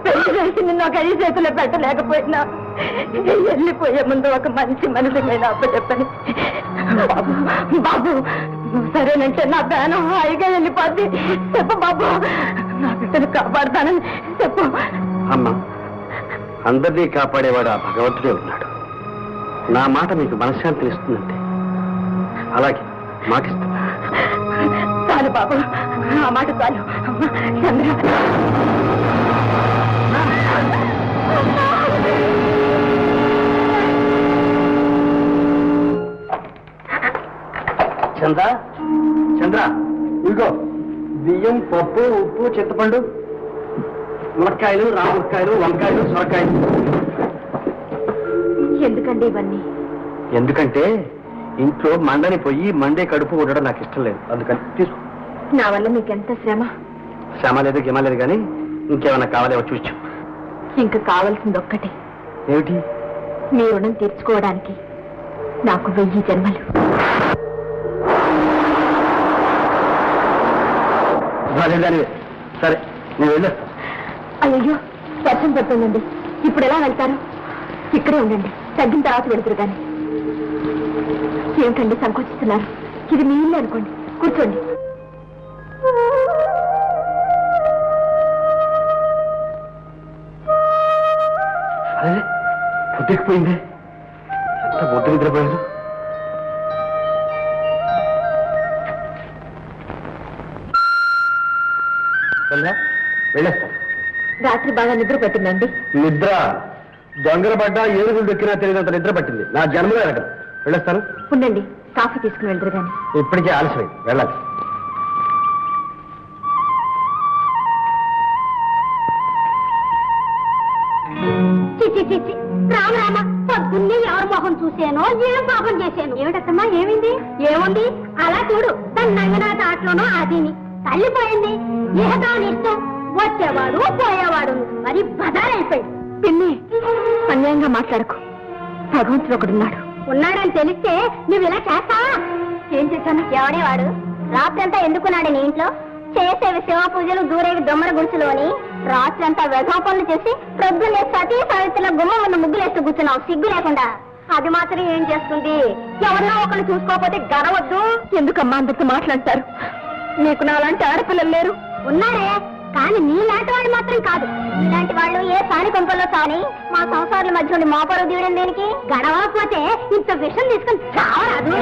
పెళ్లి చేసి నిన్ను ఒక ఐదు చేతుల్లో పెట్టలేకపోయినా వెళ్ళిపోయే ముందు ఒక మంచి మనిషికైనా అప్పచెప్పని. బాబు బాబు సరేనంటే నా ప్రాణం హాయిగా వెళ్ళిపోద్ది. చెప్పు బాబు, నా బిడ్డను కాపాడుతానని చెప్పు. అమ్మా, అందరినీ కాపాడేవాడు ఆ భగవంతుడే ఉన్నాడు. నా మాట మీకు మనశ్శాంతి ఇస్తుందంటే అలాగే మాటిస్తున్నా. చాలు బాబు, ఆ మాట చాలు. చంద్ర, చంద్ర చంద్ర, ఇదిగో బియ్యం, పప్పు, ఉప్పు, చింతపండు, ములక్కాయలు, రాములకాయలు, వంకాయలు, సొరకాయలు. ఎందుకండి ఇవన్నీ? ఎందుకంటే ఇంట్లో మండని పోయి మండే కడుపు ఉండడం నాకు ఇష్టం లేదు. అందుకని తీసుకో. నా వల్ల మీకెంత శ్రమ. శ్రమ లేదు గిమ లేదు, కానీ ఇంకేమైనా కావాలేమో చూచు. ఇంకా కావాల్సింది ఒక్కటే. ఏమిటి? మీ రుణం తీర్చుకోవడానికి నాకు 1000 జన్మలు. సరే, నేను వెళ్ళొస్తా. అయ్యో, వర్షం పడుతుందండి. ఇప్పుడు ఎలా వెళ్తారు? ఇక్కడే ఉండండి, తగ్గిన తర్వాత వెళ్తురు కానీ. ఏమిటండి సంకోచిస్తున్నారు? ఇది మీ ఇల్లు అనుకోండి, కూర్చోండి. అదే పొద్దుకుపోయిందే, ఎంత బొద్దు నిద్రపోయాడు. వెళ్ళొస్తా. రాత్రి బాగా నిద్ర పట్టిందండి? నిద్ర దొంగల పడ్డా ఏనుగులు దొక్కినా తెలియనంత నిద్ర పట్టింది. నా జన్మలో ఎరగదు. వెళ్ళొస్తాను. ఉండండి, కాఫీ తీసుకుని వెళ్తారు కానీ. ఇప్పటికే ఆలస్యమైంది, వెళ్ళాలి. రామ రామ, పొద్దున్నే ఎవరి మొహం చూశానో ఏం పాపం చేశాను. ఏమిటమ్మా, ఏమింది? ఏముంది, అలా చూడు. తన నంగనాథ ఆటలోనో అదిని తల్లిపోయింది. ఏదాని ఇష్టం, వచ్చేవాడు పోయేవాడు, మరి బదారైపోయింది. పిన్ని, అన్యాయంగా మాట్లాడకు. భగవంతుడు ఒకడున్నాడు. ఉన్నాడని తెలిస్తే నువ్వు ఇలా చేస్తావా? ఏం చేశాను? ఎవడేవాడు? రాత్రంతా ఎందుకున్నాడు నీ ఇంట్లో? చేసేవి శివ పూజలు, దూరేవి దొమ్మల గుడిసెలోని. రాత్రంతా వ్యధా పనులు చేసి ప్రొద్దునే సతీ సావిత్రిలో గుమ్మ ఉన్న ముగ్గులేస్తూ కూర్చున్నావు సిగ్గు లేకుండా. అది మాత్రం ఏం చేస్తుంది? ఎవరినో ఒకరు చూసుకోకపోతే గడవద్దు. ఎందుకమ్మా అందరితో మాట్లాడతారు? నీకు నాలాంటి ఆడపిల్లలు లేరు? ఉన్నారే, కానీ నీలాంటి వాళ్ళు మాత్రం కాదు. ఇలాంటి వాళ్ళు ఏ సాని కొంపల్లో సాని మా సంసారాల మధ్య నుండి మోపరు తీయడం దేనికి? గడవకపోతే ఇంత విషయం తీసుకుని చావరాదు.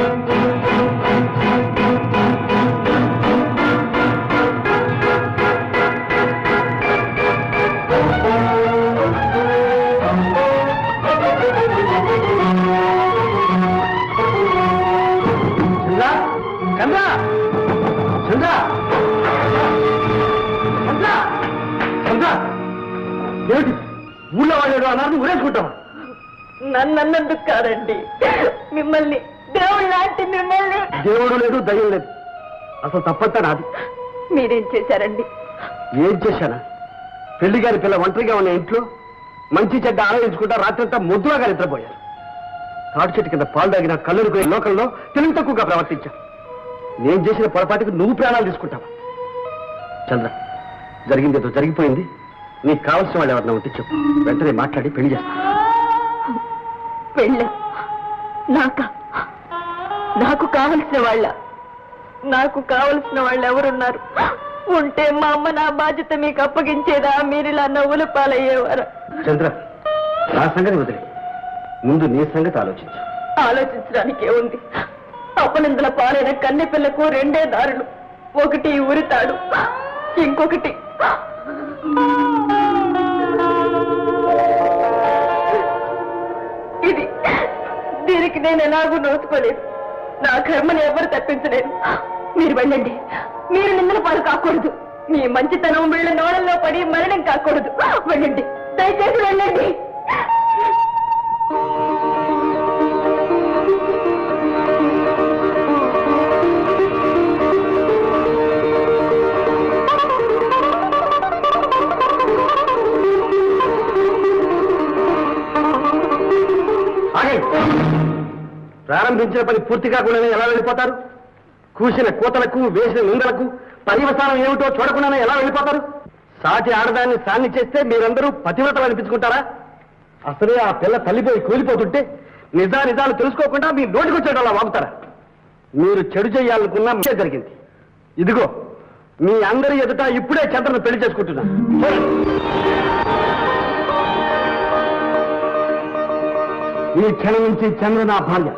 ఏమిటి ఊళ్ళో వాళ్ళు అన్నారు ఊరేసుకుంటాం? నన్నందుకు కాదండి, మిమ్మల్ని, దేవుడు లాంటి మిమ్మల్ని. దేవుడు లేదు, దయ్యం లేదు. అసలు తప్పంతా నాది. మీరేం చేశారండి? ఏం చేశానా? పెళ్లి గారి పిల్ల ఒంటరిగా ఉన్న ఇంట్లో మంచి చెడ్డ ఆలోచించుకుంటా రాత్రంతా ముద్దులాగా నిద్రపోయారు. తాటి చెట్టు కింద పాలు తాగిన కళ్ళురుకునే లోకంలో తెలివి తక్కువగా ప్రవర్తించా. నేను చేసిన పొరపాటుకు నువ్వు ప్రాణాలు తీసుకుంటావా? చంద్ర, జరిగిందేదో జరిగిపోయింది. నీకు కావాల్సిన వాళ్ళు ఎవరన్నా ఉంటే చెప్పు, వెంటనే మాట్లాడి పెళ్లి చేస్తా. పెళ్ళ నాకు కావలసిన వాళ్ళ? నాకు కావలసిన వాళ్ళు ఎవరున్నారు? ఉంటే మా అమ్మ నా బాధ్యత మీకు అప్పగించేదా? మీరిలా నవ్వులు పాలయ్యేవారా? చంద్ర, నా సంగతి వదిలే, ముందు నీ సంగతి ఆలోచించు. ఆలోచించడానికే ఉంది. అపనిందుల పాలైన కన్నె పిల్లకు 2 దారులు. ఒకటి ఉరితాడు, ఇంకొకటి ఇది. దీనికి నేను ఎలాగూ నోచుకోలేదు. నా కర్మని ఎవరు తప్పించలేరు. మీరు వెళ్ళండి. మీరు నిందల పాలు కాకూడదు. మీ మంచితనం వీళ్ళ నోడల్లో పడి మరణం కాకూడదు. వెళ్ళండి, దయచేసి వెళ్ళండి. ప్రారంభించిన పని పూర్తి కాకుండానే ఎలా వెళ్ళిపోతారు? కూసిన కోతలకు, వేసిన నిందలకు పర్యవసానం ఏమిటో చూడకుండానే ఎలా వెళ్ళిపోతారు? సాటి ఆడదాన్ని సాన్ని చేస్తే మీరందరూ పతివ్రతలు అనిపించుకుంటారా? అసలే ఆ పిల్ల తల్లిపోయి కూలిపోతుంటే నిజాలు తెలుసుకోకుండా మీ నోటికొచ్చేట అలా వాగుతారా? మీరు చెడు చేయాలనుకున్నా మంచి జరిగింది. ఇదిగో మీ అందరి ఎదుట ఇప్పుడే చంద్రను పెళ్లి చేసుకుంటున్నా. ఈ క్షణం నుంచి చంద్ర నా భార్య.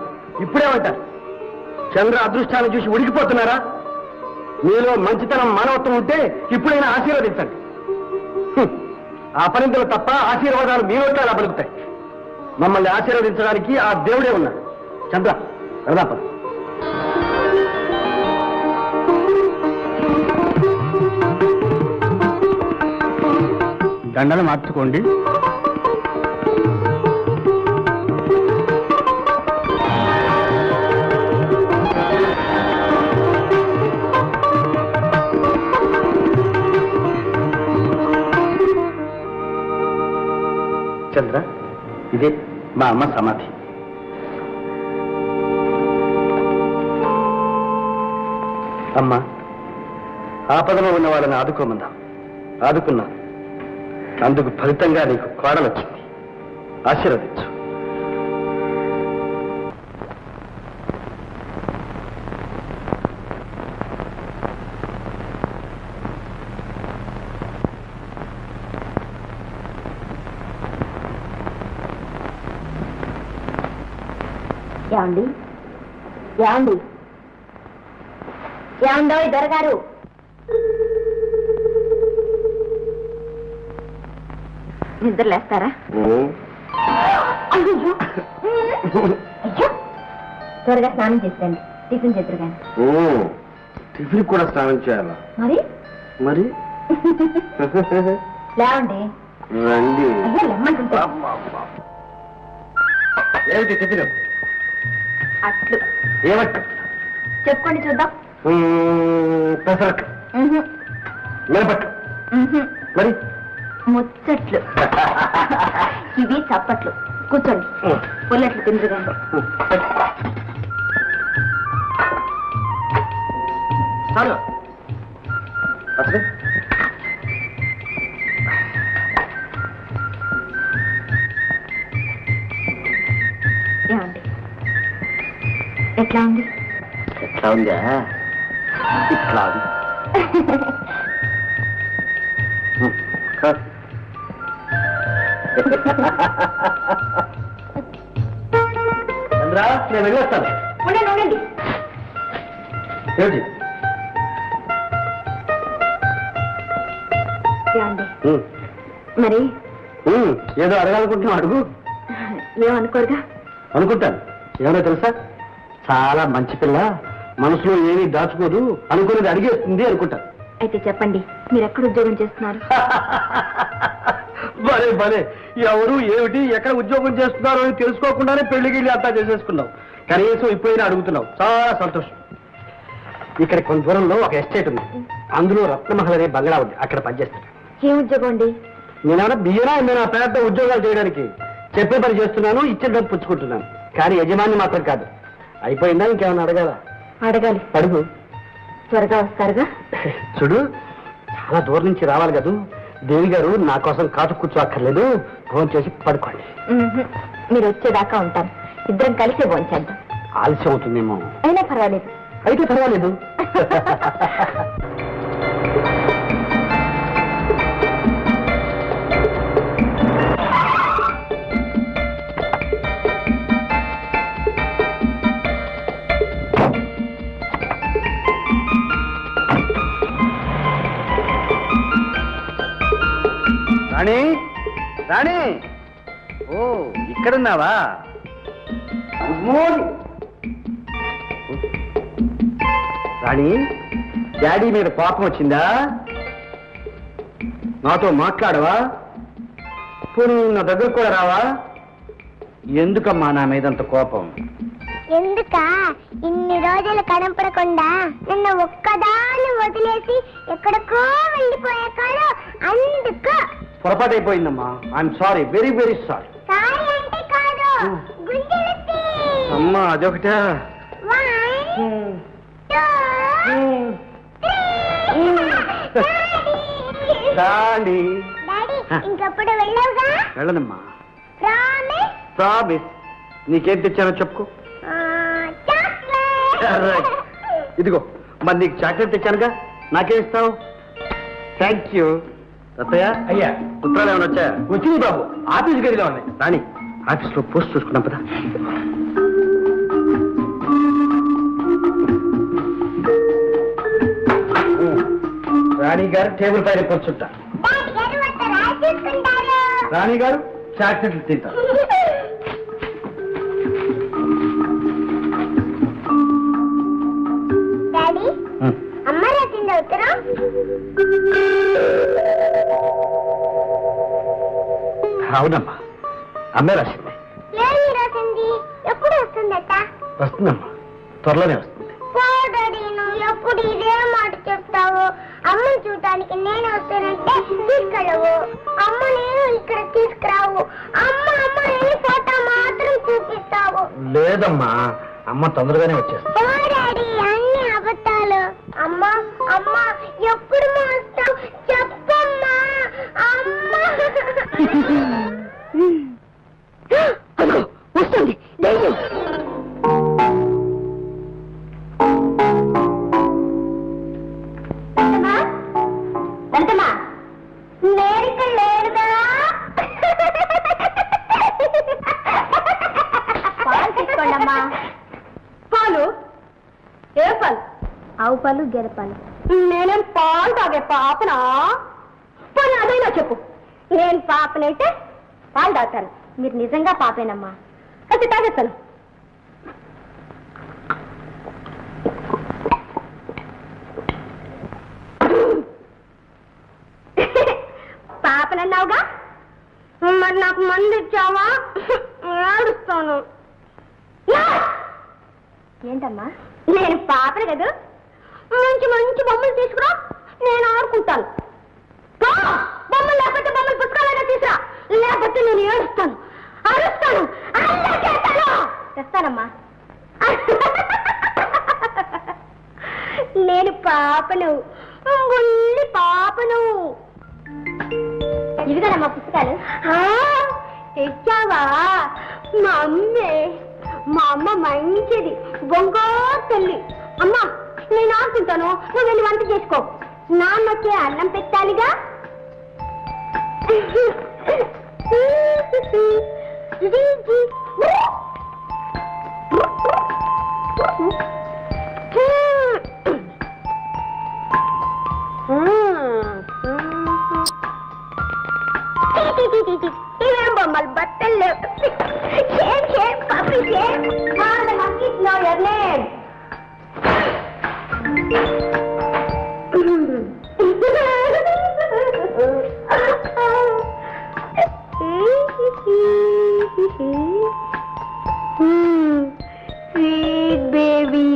ఇప్పుడేమంటారు? చంద్ర అదృష్టాన్ని చూసి ఉడికిపోతున్నారా? మీలో మంచితనం మానవత్వం ఉంటే ఇప్పుడైనా ఆశీర్వదించండి. అపనిందలు తప్ప ఆశీర్వాదాలు మీ నోట్లో అలా పలుకుతాయి. మమ్మల్ని ఆశీర్వదించడానికి ఆ దేవుడే ఉన్నాడు. చంద్ర వెళ్దాప. దండలు మార్చుకోండి. చంద్ర, ఇదే మా అమ్మ సమాధి. అమ్మ, ఆపదలో ఉన్న వాళ్ళని ఆదుకోమందాం. ఆదుకున్నా. అందుకు ఫలితంగా నీకు కోడలు వచ్చింది. ఆశీర్వదించు. ఏమండి ఏమండి ఏమండో దొరగారు, నిద్రలేస్తారా? అయ్యో త్వరగా స్నానం చేసేయండి, టిఫిన్ చేద్దరు కానీ. టిఫిన్ కూడా స్నానం చేయాలా? మరి మరి లేవండి. రండి. అయ్యో లెమ్మంటుంటా. ఏమిటి టిఫిన్? అట్లు. ఏమట్టు? చెప్పుకోండి చూద్దాం. పెసరట్టు, మినపట్టు, మరి ముచ్చట్లు. ఇవి చప్పట్లు. కూర్చోండి, పుల్లట్లు తిందుగాండి. చాలు. అసలు ఏమండి ఎట్లా ఉంది? ఎట్లా ఉందా? ఇట్లా ఉంది. చంద్ర, నేను వెళ్ళొస్తాను. ఉండండి. ఏమిటి? ఏమండి మరి ఏదో అడగాలనుకుంటున్నావు, అడుగు. ఏమనుకోరుగా? అనుకుంటాను. ఏమన్నా తెలుసా, చాలా మంచి పిల్ల, మనసులో ఏమీ దాచుకోదు, అనుకునేది అడిగేస్తుంది అనుకుంటాను. అయితే చెప్పండి, మీరు ఎక్కడ ఉద్యోగం చేస్తున్నారు? భలే భలే, ఎవరు ఏమిటి ఎక్కడ ఉద్యోగం చేస్తున్నారో అని తెలుసుకోకుండానే పెళ్లిగిళ్ళి అంతా చేసేసుకున్నావు. కనీసం ఇప్పుడైనా అడుగుతున్నావు, చాలా సంతోషం. ఇక్కడ కొంత దూరంలో ఒక ఎస్టేట్ ఉంది, అందులో రత్నమహల్ అనే బంగ్లా ఉంది, అక్కడ పనిచేస్తాను. ఏం ఉద్యోగం అండి? నేనేమన్నా బియ్యనా నేను ఆ పెద్ద ఉద్యోగాలు చేయడానికి? చెప్పే పని చేస్తున్నాను, ఇచ్చే డబ్బు పుచ్చుకుంటున్నాను, కానీ యజమాని మాత్రం కాదు. అయిపోయిందా? ఇంకేమన్నా అడగాల? అడగాలి. అడుగు. త్వరగా వస్తారుగా? చూడు, చాలా దూరం నుంచి రావాలి కదూ. దేవి గారు నా కోసం కాచు కూర్చో అక్కర్లేదు, ఫోన్ చేసి పడుకోండి. మీరు వచ్చేదాకా ఉంటాను, ఇద్దరం కలిసే భోంచేద్దాం. ఆలస్యం అవుతుందేమో. అయినా పర్వాలేదు. అయితే పర్వాలేదు. రాణి, రాణి, ఓ ఇక్కడున్నావా? Good morning. రాణి, డాడీ మీద కోపం వచ్చిందా? నాతో మాట్లాడవా? పోనీ నా దగ్గర కూడా రావా? ఎందుకమ్మా నా మీదంత కోపం? ఎందుక ఇన్ని రోజులు కనపడకుండా నన్ను ఒక్కదాన్ని వదిలేసి ఎక్కడికో వెళ్ళిపోయే కాదు, అందుకు. పొరపాటైపోయిందమ్మా. I'm sorry, very very sorry. Sorry అంటే కాదు, గుండెలెత్తి. అమ్మా అదొకటా? 1 2 3 షాలి డాడీ ఇంకప్పుడు వెళ్ళవుగా వెళ్ళనమ్మా. Promise promise. నీకేం తెచ్చానో చెప్పుకో. చాక్లెట్ ఇదిగో మరి నీకు చాక్లెట్ తెచ్చానుగా, నాకేం ఇస్తావు? Thank you. అత్తయ్య అయ్యా ఉత్తరాలు ఏమైనా వచ్చాయా? వచ్చింది బాబు, ఆఫీస్ గదిలో ఉన్నాయి. రాని ఆఫీస్లో పోస్ట్ చూసుకున్నాం కదా. రాణి గారు టేబుల్ పైన కూర్చుంటా. డాడీ గారు వస్తే రాసేసుకుంటారు. రాణి గారు చాక్లెట్లు తింటారు. డాడీ అమ్మ రాసింది ఉత్తరం. అవునమ్మా, అమ్మే రాసింది. ఏమి రాసింది? ఎప్పుడు వస్తుందట? వస్తుందమ్మా, త్వరలోనే వస్తుంది. పో డాడీ, నువ్వు ఎప్పుడు ఇదే మాట చెప్తావు. అమ్మని చూడటానికి నేను వస్తానంటే తీసుకెళ్ళవు. అమ్మ నేను ఇక్కడ తీసుకురావు. అమ్మ అమ్మ నేను ఫోటో మాత్రం చూపిస్తావు. లేదమ్మా, అమ్మ తొందరగానే వచ్చేస్తుంది. పో డాడీ, అన్ని అబద్ధాలు. అమ్మ అమ్మ ఎప్పుడు వస్తావు చెప్పమ్మా. అమ్మ వస్తుంది ధైర్యం. నేను ఇక్కడ లేడుగా. పాలు తీసుకోండమ్మా. పాలు? ఏ పాలు? ఆవు పాలు, గేదె పాలు. నేనేం పాలు తాగే పాపనా? పోనీ అదైనా చెప్పు. నేను పాపనైతే పాలు తాగుతాను. మీరు నిజంగా పాపేనమ్మా. అయితే తాగేస్తాను. పాపనన్నావుగా, మరి నాకు మంది ఇచ్చావా? ఏడుస్తాను. ఏంటమ్మా? నేను పాపనే కదా, మంచి మంచి బొమ్మలు తీసుకురా, నేను ఆడుకుంటాను. బొమ్మలు లేకపోతే బొమ్మలు పుస్తకాలైనా తీసురా, లేకపోతే నేను ఏడుస్తాను, అరుస్తాను, తెస్తానమ్మా. నేను పాపను, గుల్లి పాపను. ఇవి కదమ్మా పుస్తకాలు. తెచ్చావా? మా అమ్మ మంచిది, బొంగోరు తల్లి. అమ్మా నేను ఆడుకుంటాను, నువ్వు వెళ్ళి వంట చేసుకో. నాన్నకి అన్నం పెట్టాలిగా. ఇవేం బొమ్మలు, బట్టలు లేవు. పప్పి sweet baby.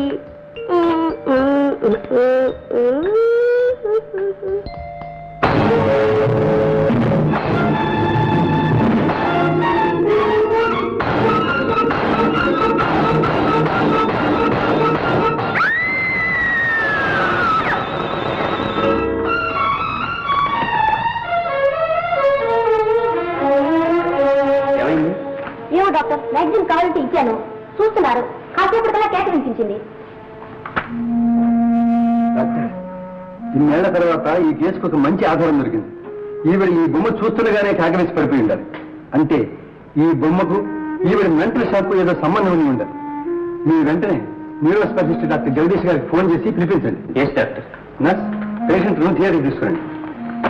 ఏమో డాక్టర్, మ్యాగజైన్ కావాలంటే ఇచ్చాను, చూస్తున్నారు. కాసేపటికల్లా కేక వినిపించింది. డాక్టర్, ఇన్నేళ్ల తర్వాత ఈ కేసుకు ఒక మంచి ఆధారం దొరికింది. ఈవిడ ఈ బొమ్మ చూస్తుండగానే కాకరేసి పడిపోయి ఉండాలి. అంటే ఈ బొమ్మకు ఈవిడ మెంటల్ షాక్ ఏదో సంబంధం ఉండి ఉండాలి. మీరు వెంటనే న్యూరో స్పెషలిస్ట్ డాక్టర్ జగదీష్ గారికి ఫోన్ చేసి పిలిపించండి. Yes doctor. Nurse, patient room థియేటర్కి తీసుకురండి.